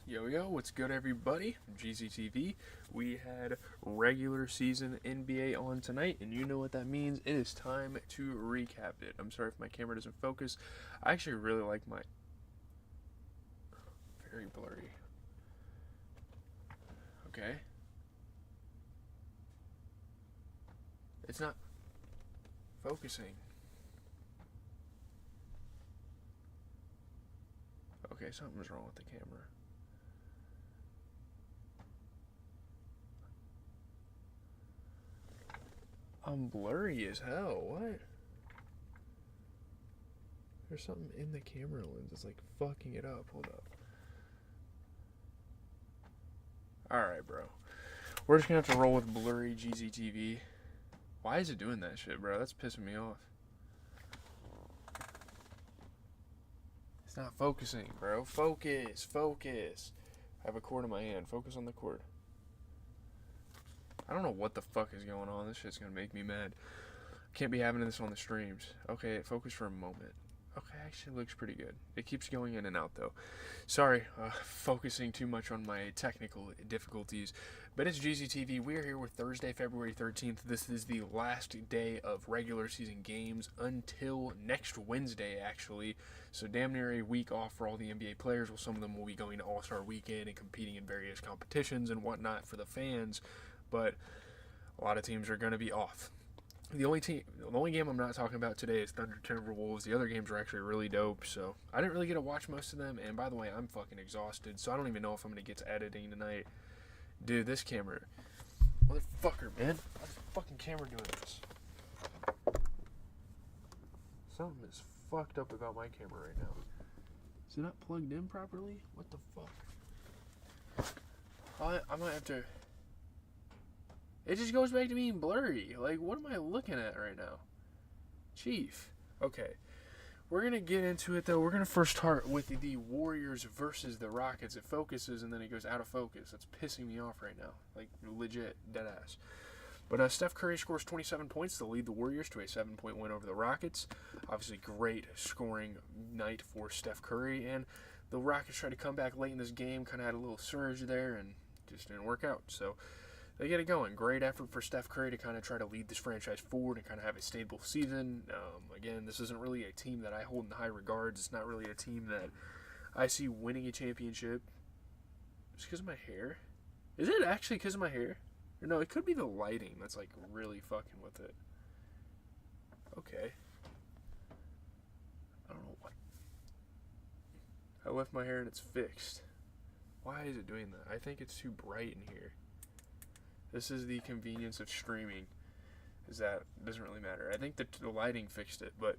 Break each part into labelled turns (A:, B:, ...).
A: Yo, what's good, everybody? GZTV. We had regular season NBA on tonight, and you know what that means. It is time to recap it. I'm sorry if my camera doesn't focus. I actually really like my... Very blurry. Okay. It's not focusing. Okay, something's wrong with the camera. I'm blurry as hell. What? There's something in the camera lens that's like fucking it up. Hold up. Alright, bro. We're just gonna have to roll with blurry GZTV. Why is it doing that shit, bro? That's pissing me off. It's not focusing, bro. Focus. I have a cord in my hand. Focus on the cord. I don't know what the fuck is going on. This shit's gonna make me mad. Can't be having this on the streams. Okay, focus for a moment. Okay, actually looks pretty good. It keeps going in and out though. Sorry, focusing too much on my technical difficulties. But it's GZTV. We are here with Thursday, February 13th. This is the last day of regular season games until next Wednesday, actually. So damn near a week off for all the NBA players. Well, some of them will be going to All-Star Weekend and competing in various competitions and whatnot for the fans. But a lot of teams are going to be off. The only game I'm not talking about today is Thunder Timberwolves. The other games are actually really dope, so I didn't really get to watch most of them. And by the way, I'm fucking exhausted, so I don't even know if I'm going to get to editing tonight. Dude, this camera. Motherfucker, man. Why's the fucking camera doing this? Something is fucked up about my camera right now. Is it not plugged in properly? What the fuck? I might have to... It just goes back to being blurry. Like, what am I looking at right now? Chief. Okay. We're going to get into it, though. We're going to first start with the Warriors versus the Rockets. It focuses, and then it goes out of focus. That's pissing me off right now. Like, legit, deadass. But Steph Curry scores 27 points to lead the Warriors to a 7-point win over the Rockets. Obviously, great scoring night for Steph Curry. And the Rockets tried to come back late in this game. Kind of had a little surge there, and just didn't work out. So... they get it going. Great effort for Steph Curry to kind of try to lead this franchise forward and kind of have a stable season. Again, this isn't really a team that I hold in high regards. It's not really a team that I see winning a championship. It's because of my hair. Is it actually because of my hair? Or no, it could be the lighting that's like really fucking with it. Okay. I don't know what. I left my hair and it's fixed. Why is it doing that? I think it's too bright in here. This is the convenience of streaming, is that it doesn't really matter. I think the lighting fixed it, but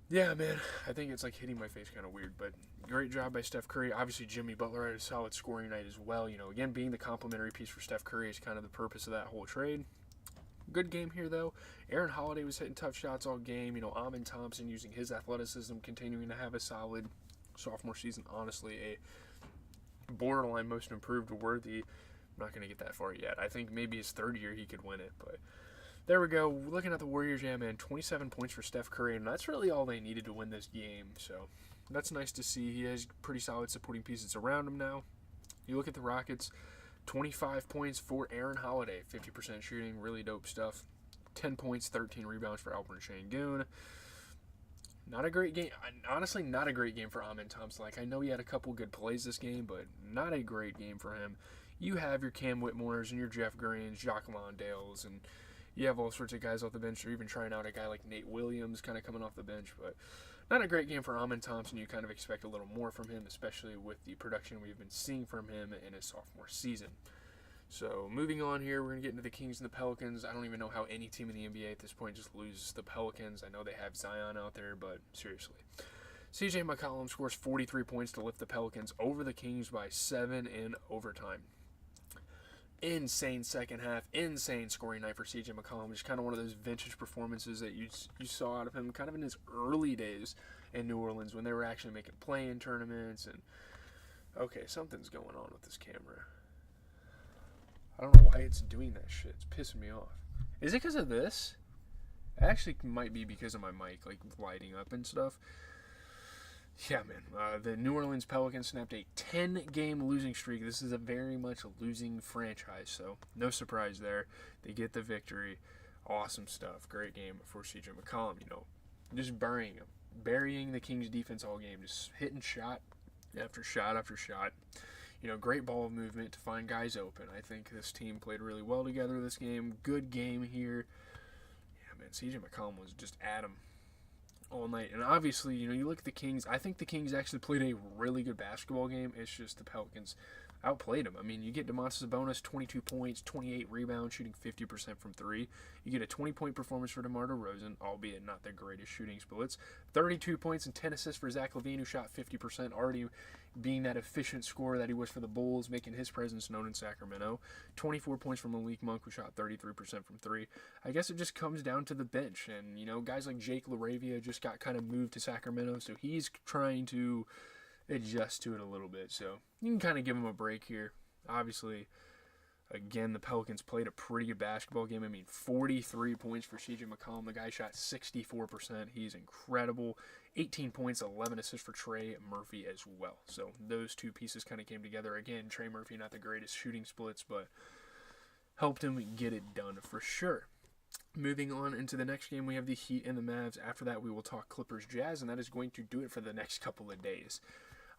A: yeah, man, I think it's like hitting my face kind of weird, but great job by Steph Curry. Obviously, Jimmy Butler had a solid scoring night as well. You know, again, being the complimentary piece for Steph Curry is kind of the purpose of that whole trade. Good game here, though. Aaron Holiday was hitting tough shots all game. You know, Amen Thompson using his athleticism, continuing to have a solid sophomore season. Honestly, a borderline most improved worthy. I'm not going to get that far yet. I think maybe his third year he could win it, but there we go. Looking at the Warriors, yeah, man, 27 points for Steph Curry, and that's really all they needed to win this game, so that's nice to see. He has pretty solid supporting pieces around him now. You look at the Rockets, 25 points for Aaron Holiday, 50% shooting, really dope stuff. 10 points, 13 rebounds for Alperen Sengun. Not a great game. Honestly, not a great game for Amen Thompson. Like, I know he had a couple good plays this game, but not a great game for him. You have your Cam Whitmores and your Jeff Greens, Jacques Mondales, and you have all sorts of guys off the bench. Or even trying out a guy like Nate Williams kind of coming off the bench. But not a great game for Amen Thompson. You kind of expect a little more from him, especially with the production we've been seeing from him in his sophomore season. So moving on here, we're going to get into the Kings and the Pelicans. I don't even know how any team in the NBA at this point just loses the Pelicans. I know they have Zion out there, but seriously. CJ McCollum scores 43 points to lift the Pelicans over the Kings by 7 in overtime. Insane second half, insane scoring night for CJ McCollum. Just kind of one of those vintage performances that you saw out of him kind of in his early days in New Orleans when they were actually making play-in tournaments. And okay, something's going on with this camera. I don't know why it's doing that shit. It's pissing me off. Is it because of this? It actually might be because of my mic, like lighting up and stuff. Yeah, man. The New Orleans Pelicans snapped a 10-game losing streak. This is a very much losing franchise, so no surprise there. They get the victory. Awesome stuff. Great game for CJ McCollum. Just burying the Kings defense all game, just hitting shot after shot after shot. Great ball movement to find guys open. I think this team played really well together this game. Good game here. Yeah, man, CJ McCollum was just at him all night. And obviously, you look at the Kings. I think the Kings actually played a really good basketball game. It's just the Pelicans outplayed them. I mean, you get Domantas Sabonis, 22 points, 28 rebounds, shooting 50% from three. You get a 20-point performance for DeMar DeRozan, albeit not the greatest shooting splits. 32 points and 10 assists for Zach LaVine, who shot 50%, already being that efficient scorer that he was for the Bulls, making his presence known in Sacramento. 24 points from Malik Monk, who shot 33% from three. I guess it just comes down to the bench. And, guys like Jake LaRavia just got kind of moved to Sacramento, so he's trying to adjust to it a little bit. So you can kind of give him a break here. Obviously, again, the Pelicans played a pretty good basketball game. I mean, 43 points for CJ McCollum. The guy shot 64%. He's incredible. 18 points, 11 assists for Trey Murphy as well. So those two pieces kind of came together. Again, Trey Murphy, not the greatest shooting splits, but helped him get it done for sure. Moving on into the next game, we have the Heat and the Mavs. After that, we will talk Clippers Jazz, and that is going to do it for the next couple of days.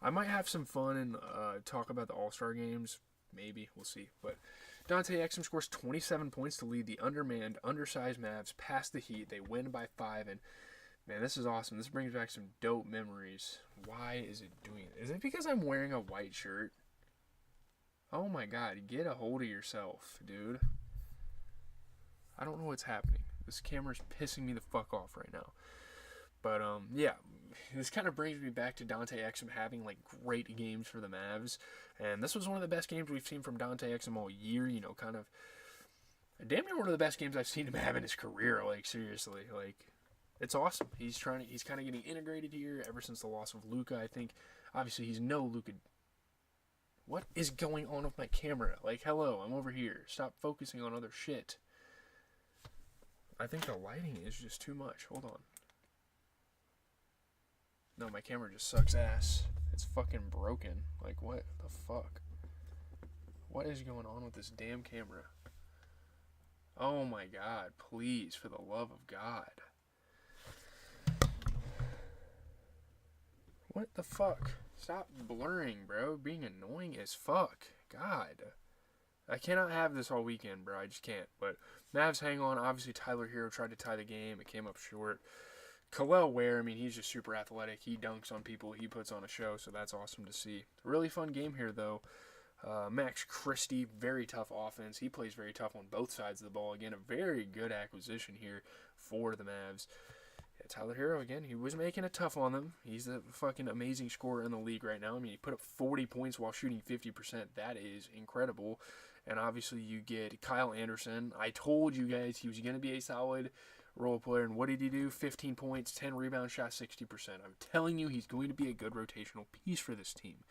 A: I might have some fun and talk about the All-Star games. Maybe. We'll see. But Dante Exum scores 27 points to lead the undermanned, undersized Mavs past the Heat. They win by 5. And, man, this is awesome. This brings back some dope memories. Why is it doing it? Is it because I'm wearing a white shirt? Oh, my God. Get a hold of yourself, dude. I don't know what's happening. This camera's pissing me the fuck off right now. But, yeah, this kind of brings me back to Dante Exum having, great games for the Mavs. And this was one of the best games we've seen from Dante Exum all year, kind of damn near one of the best games I've seen him have in his career, seriously. It's awesome. He's kind of getting integrated here ever since the loss of Luka. I think, obviously, he's no Luka. What is going on with my camera? Hello, I'm over here. Stop focusing on other shit. I think the lighting is just too much. Hold on. No, my camera just sucks ass. It's fucking broken. What the fuck? What is going on with this damn camera? Oh my God, please, for the love of God. What the fuck? Stop blurring, bro. Being annoying as fuck. God. I cannot have this all weekend, bro. I just can't. But Mavs hang on. Obviously, Tyler Hero tried to tie the game. It came up short. Khalil Ware, he's just super athletic. He dunks on people. He puts on a show, so that's awesome to see. Really fun game here, though. Max Christie, very tough offense. He plays very tough on both sides of the ball. Again, a very good acquisition here for the Mavs. Yeah, Tyler Hero, again, he was making it tough on them. He's a fucking amazing scorer in the league right now. He put up 40 points while shooting 50%. That is incredible. And obviously, you get Kyle Anderson. I told you guys he was going to be a solid role player, and what did he do? 15 points, 10 rebounds, shot 60%. I'm telling you, he's going to be a good rotational piece for this team.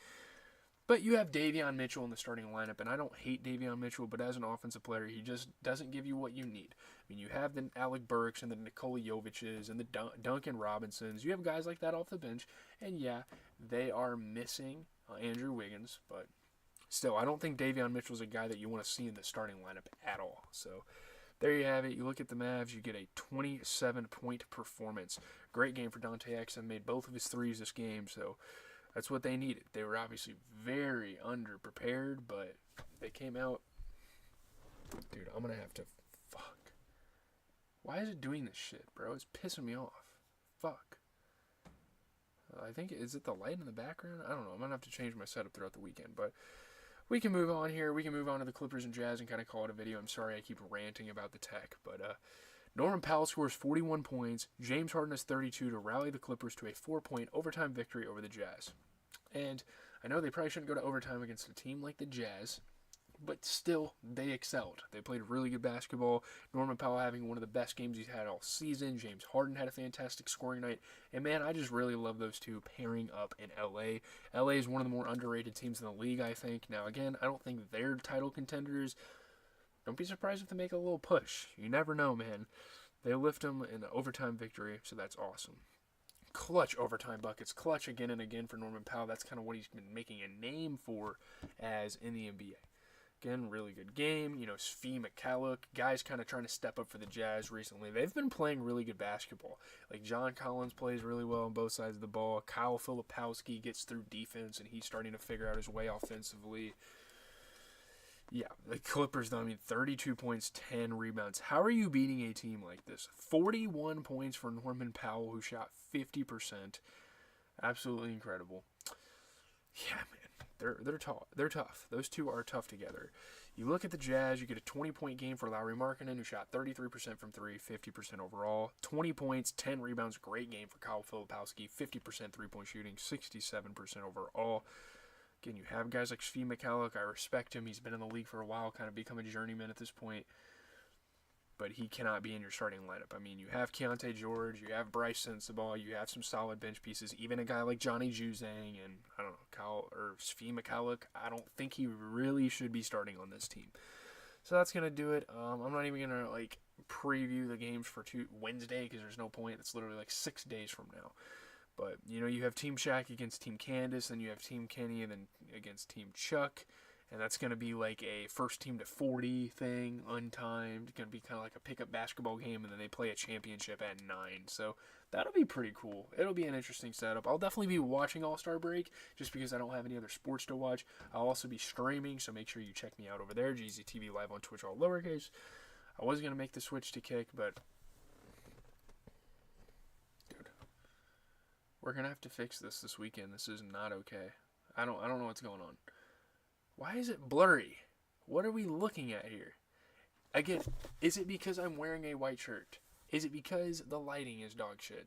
A: But you have Davion Mitchell in the starting lineup, and I don't hate Davion Mitchell, but as an offensive player, he just doesn't give you what you need. You have the Alec Burks and the Nikola Jovic's and the Duncan Robinsons. You have guys like that off the bench, and yeah, they are missing Andrew Wiggins, but still, I don't think Davion Mitchell's a guy that you want to see in the starting lineup at all. So there you have it. You look at the Mavs, you get a 27-point performance. Great game for Dante Exum. Made both of his threes this game, so that's what they needed. They were obviously very underprepared, but they came out. Dude, I'm going to have to. Fuck. Why is it doing this shit, bro? It's pissing me off. Fuck. I think, is it the light in the background? I don't know. I'm going to have to change my setup throughout the weekend, but we can move on here. We can move on to the Clippers and Jazz and kind of call it a video. I'm sorry I keep ranting about the tech, but Norman Powell scores 41 points. James Harden has 32 to rally the Clippers to a 4-point overtime victory over the Jazz. And I know they probably shouldn't go to overtime against a team like the Jazz, but still, they excelled. They played really good basketball. Norman Powell having one of the best games he's had all season. James Harden had a fantastic scoring night. And, man, I just really love those two pairing up in L.A. L.A. is one of the more underrated teams in the league, I think. Now, again, I don't think they're title contenders. Don't be surprised if they make a little push. You never know, man. They lift them in an overtime victory, so that's awesome. clutch overtime buckets, clutch again and again for Norman Powell. That's kind of what he's been making a name for as in the NBA. Again, really good game. Svi Mykhailiuk, guys kind of trying to step up for the Jazz recently. They've been playing really good basketball. Like John Collins plays really well on both sides of the ball. Kyle Filipowski gets through defense, and he's starting to figure out his way offensively. Yeah, the Clippers, though, 32 points, 10 rebounds. How are you beating a team like this? 41 points for Norman Powell, who shot 50%. Absolutely incredible. Yeah, man. They're tough. Those two are tough together. You look at the Jazz, you get a 20-point game for Lauri Markkanen, who shot 33% from 3, 50% overall. 20 points, 10 rebounds, great game for Kyle Filipowski, 50% three-point shooting, 67% overall. Again, you have guys like Svi Mykhailiuk. I respect him. He's been in the league for a while, kind of become a journeyman at this point. But he cannot be in your starting lineup. You have Keontae George, you have Bryce Sensabaugh, you have some solid bench pieces. Even a guy like Johnny Juzang and, Svi Mykhailiuk, I don't think he really should be starting on this team. So that's going to do it. I'm not even going to, preview the games for Wednesday because there's no point. It's literally 6 days from now. But, you have Team Shaq against Team Candace, then you have Team Kenny, and then against Team Chuck. And that's going to be a first team to 40 thing, untimed. Going to be kind of like a pickup basketball game, and then they play a championship at 9. So that'll be pretty cool. It'll be an interesting setup. I'll definitely be watching All-Star Break just because I don't have any other sports to watch. I'll also be streaming, so make sure you check me out over there. GZTV Live on Twitch, all lowercase. I was going to make the switch to Kick, but dude, we're going to have to fix this weekend. This is not okay. I don't know what's going on. Why is it blurry? What are we looking at here? Again, is it because I'm wearing a white shirt? Is it because the lighting is dog shit?